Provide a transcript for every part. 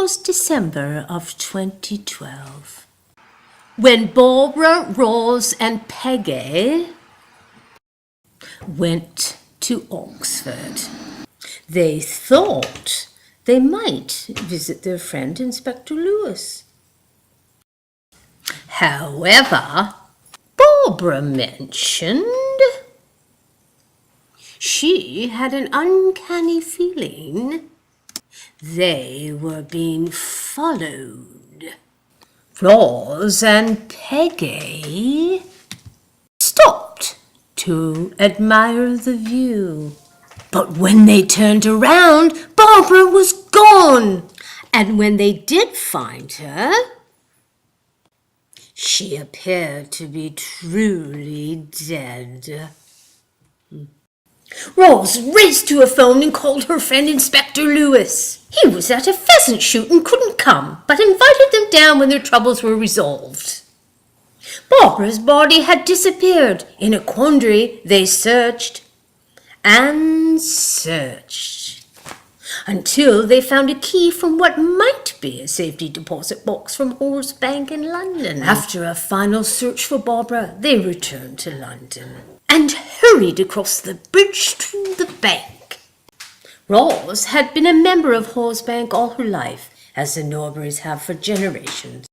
was December of 2012, when Barbara, Ros and Peggy went to Oxford. They thought they might visit their friend Inspector Lewis. However, Barbara mentioned she had an uncanny feeling they were being followed. Ros and Peggy stopped to admire the view. But when they turned around, Barbara was gone. And when they did find her, she appeared to be truly dead. Ros raced to a phone and called her friend Inspector Lewis. He was at a pheasant shoot and couldn't come, but invited them down when their troubles were resolved. Barbara's body had disappeared. In a quandary, they searched and searched until they found a key from what might be a safety deposit box from Horse Bank in London. After a final search for Barbara, they returned to London and hurried across the bridge to the bank. Ros had been a member of Horse Bank all her life, as the Norburys have for generations.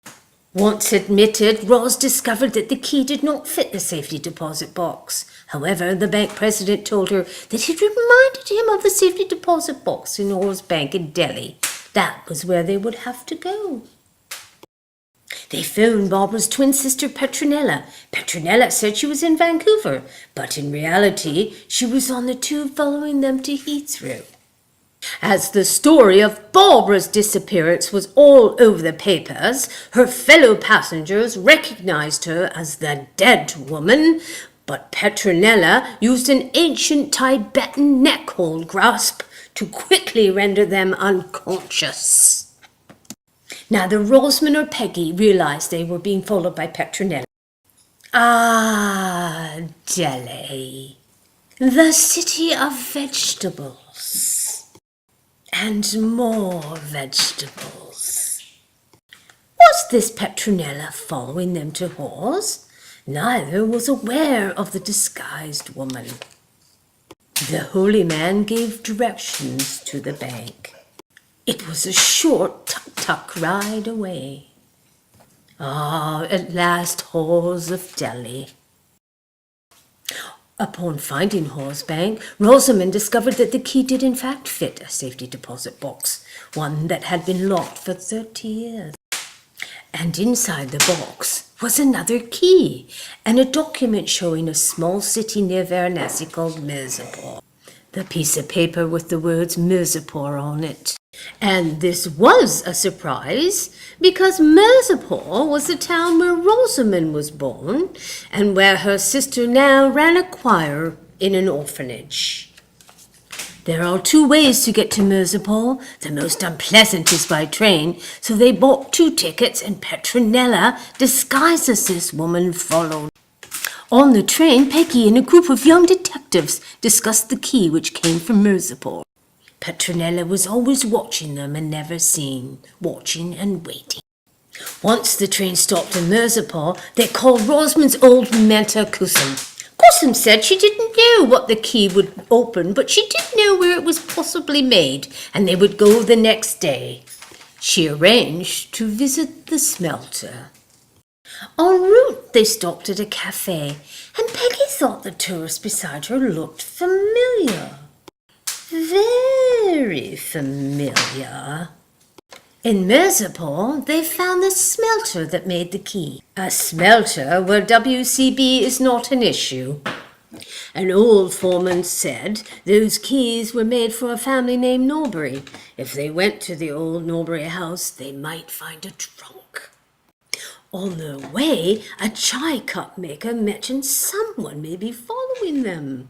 Once admitted, Ros discovered that the key did not fit the safety deposit box. However, the bank president told her that it reminded him of the safety deposit box in Horse Bank in Delhi. That was where they would have to go. They phoned Barbara's twin sister Petronella. Petronella said she was in Vancouver, but in reality, she was on the tube following them to Heathrow. As the story of Barbara's disappearance was all over the papers, her fellow passengers recognized her as the dead woman, but Petronella used an ancient Tibetan neck-hold grasp to quickly render them unconscious. Neither Rosamond nor Peggy realized they were being followed by Petronella. Ah, Delhi, the city of vegetables, and more vegetables. Was this Petronella following them to Horse? Neither was aware of the disguised woman. The holy man gave directions to the bank. It was a short tuk-tuk ride away. At last, Horse of Delhi. Upon finding Horse Bank, Rosamond discovered that the key did in fact fit a safety deposit box, one that had been locked for 30 years. And inside the box was another key and a document showing a small city near Varanasi called Mirzapur. The piece of paper with the words Mirzapur on it. And this was a surprise because Mirzapur was the town where Rosamond was born and where her sister now ran a choir in an orphanage. There are 2 ways to get to Mirzapur. The most unpleasant is by train, so they bought 2 tickets and Petronella, disguised as this woman, followed. On the train, Peggy and a group of young detectives discussed the key which came from Mirzapur. Petronella was always watching them and never seen, watching and waiting. Once the train stopped in Mirzapur, they called Rosamond's old mentor Kusum. Kusum said she didn't know what the key would open, but she did know where it was possibly made, and they would go the next day. She arranged to visit the smelter. En route, they stopped at a cafe, and Peggy thought the tourist beside her looked familiar. Very familiar. In Mirzapur, they found the smelter that made the key. A smelter where WCB is not an issue. An old foreman said those keys were made for a family named Norbury. If they went to the old Norbury house, they might find a trunk. On their way, a chai cup maker mentioned someone may be following them.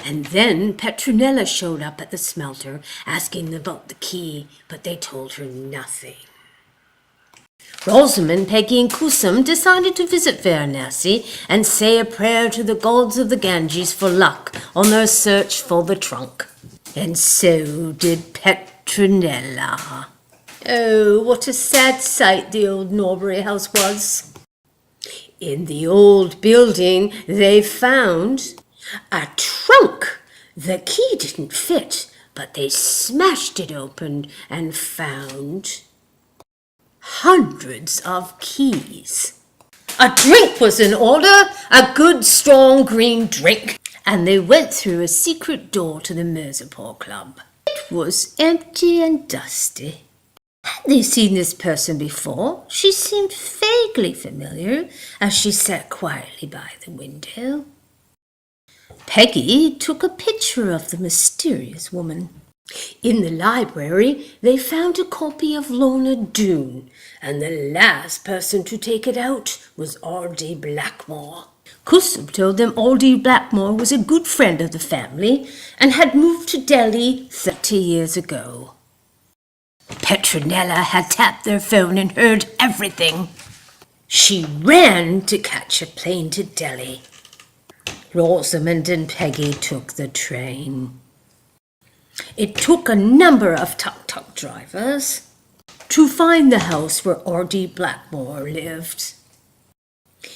And then Petronella showed up at the smelter, asking about the key, but they told her nothing. Rosamond, Peggy and Kusum decided to visit Varanasi and say a prayer to the gods of the Ganges for luck on their search for the trunk. And so did Petronella. Oh, what a sad sight the old Norbury house was. In the old building, they found a trunk. The key didn't fit, but they smashed it open and found hundreds of keys. A drink was in order, a good strong green drink, and they went through a secret door to the Merseypool Club. It was empty and dusty. Had they seen this person before? She seemed vaguely familiar as she sat quietly by the window. Peggy took a picture of the mysterious woman. In the library, they found a copy of Lorna Doone, and the last person to take it out was R.D. Blackmore. Custom told them R.D. Blackmore was a good friend of the family and had moved to Delhi 30 years ago. Petronella had tapped their phone and heard everything. She ran to catch a plane to Delhi. Rosamond and Peggy took the train. It took a number of tuk-tuk drivers to find the house where R.D. Blackmore lived.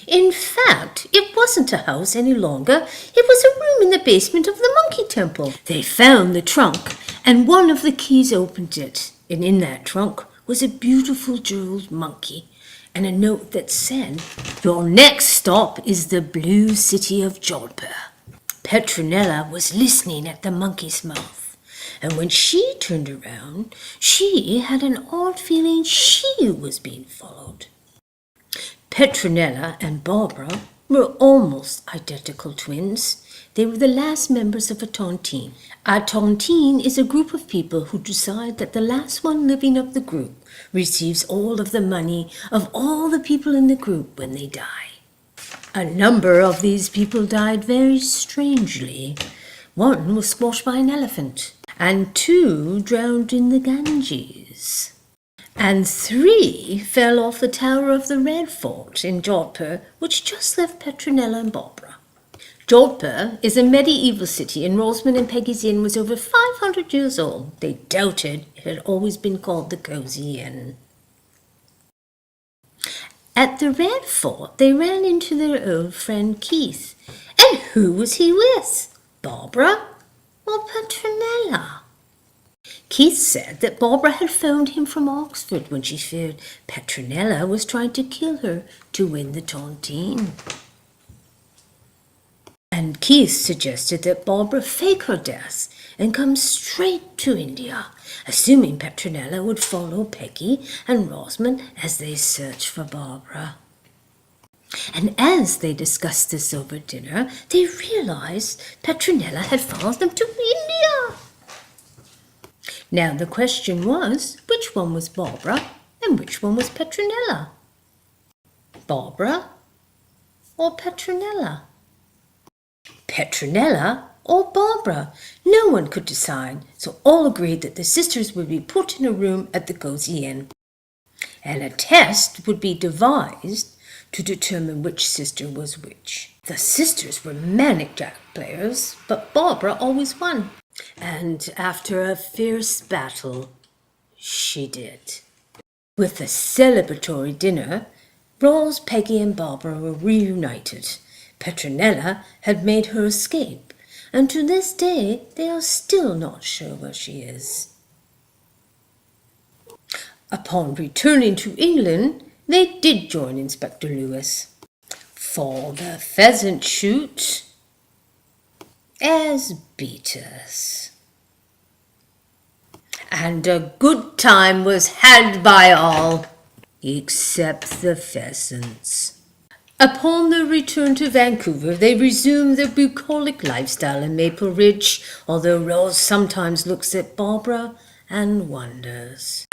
In fact, it wasn't a house any longer. It was a room in the basement of the monkey temple. They found the trunk, and one of the keys opened it. And in that trunk was a beautiful jeweled monkey and a note that said, "Your next stop is the blue city of Jodhpur." Petronella was listening at the monkey's mouth, and when she turned around, she had an odd feeling she was being followed. Petronella and Barbara were almost identical twins. They were the last members of a tontine. A tontine is a group of people who decide that the last one living of the group receives all of the money of all the people in the group when they die. A number of these people died very strangely. One was squashed by an elephant, and 2 drowned in the Ganges, and 3 fell off the tower of the Red Fort in Jodhpur, which just left Petronella and Barbara. Jodhpur is a medieval city, and Rosamond and Peggy's Inn was over 500 years old. They doubted it had always been called the Cozy Inn. At the Red Fort, they ran into their old friend Keith. And who was he with? Barbara or Petronella? Keith said that Barbara had phoned him from Oxford when she feared Petronella was trying to kill her to win the tontine. And Keith suggested that Barbara fake her death and come straight to India, assuming Petronella would follow Peggy and Rosamond as they searched for Barbara. And as they discussed this over dinner, they realized Petronella had followed them to India. Now the question was, which one was Barbara and which one was Petronella? Barbara or Petronella? Petronella or Barbara? No one could decide, so all agreed that the sisters would be put in a room at the Cozy Inn, and a test would be devised to determine which sister was which. The sisters were manic jack players, but Barbara always won. And after a fierce battle, she did. With the celebratory dinner, Rose, Peggy and Barbara were reunited. Petronella had made her escape, and to this day they are still not sure where she is. Upon returning to England, they did join Inspector Lewis for the pheasant shoot as beaters. And a good time was had by all, except the pheasants. Upon their return to Vancouver, they resumed their bucolic lifestyle in Maple Ridge, although Rose sometimes looks at Barbara and wonders.